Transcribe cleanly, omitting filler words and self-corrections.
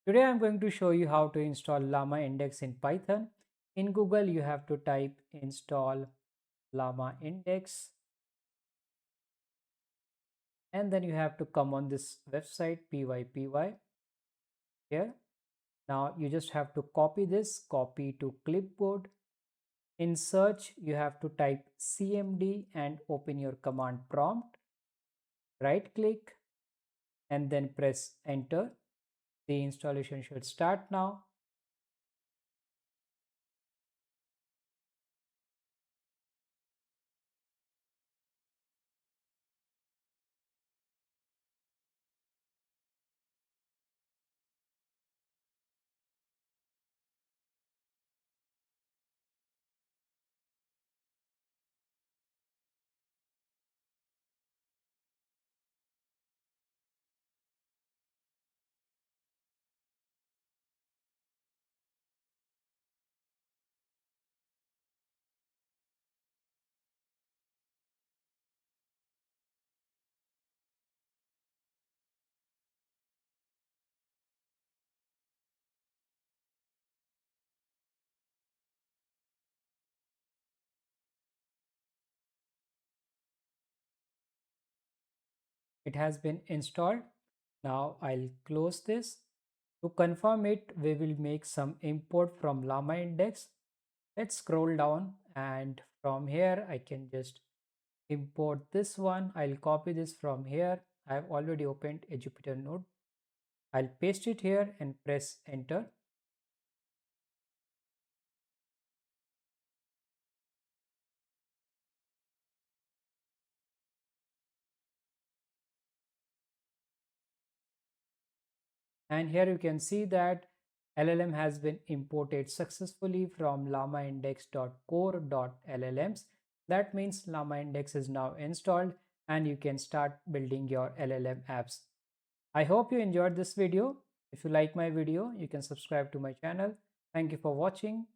Today I'm going to show you how to install Llamaindex in Python. In Google, you have to type install Llamaindex, and then you have to come on this website pypy here. Now you just have to copy this, copy to clipboard. In search, you have to type cmd and open your command prompt. Right click and then press enter. The installation should start now. It has been installed. Now I'll close this. To confirm it, we will make some import from Llamaindex. Let's scroll down, and from here I can just import this one. I'll copy this from here. I've already opened a Jupyter node. I'll paste it here and press enter. And here you can see that LLM has been imported successfully from llamaindex.core.llms. That means Llamaindex is now installed and you can start building your LLM apps. I hope you enjoyed this video. If you like my video, you can subscribe to my channel. Thank you for watching.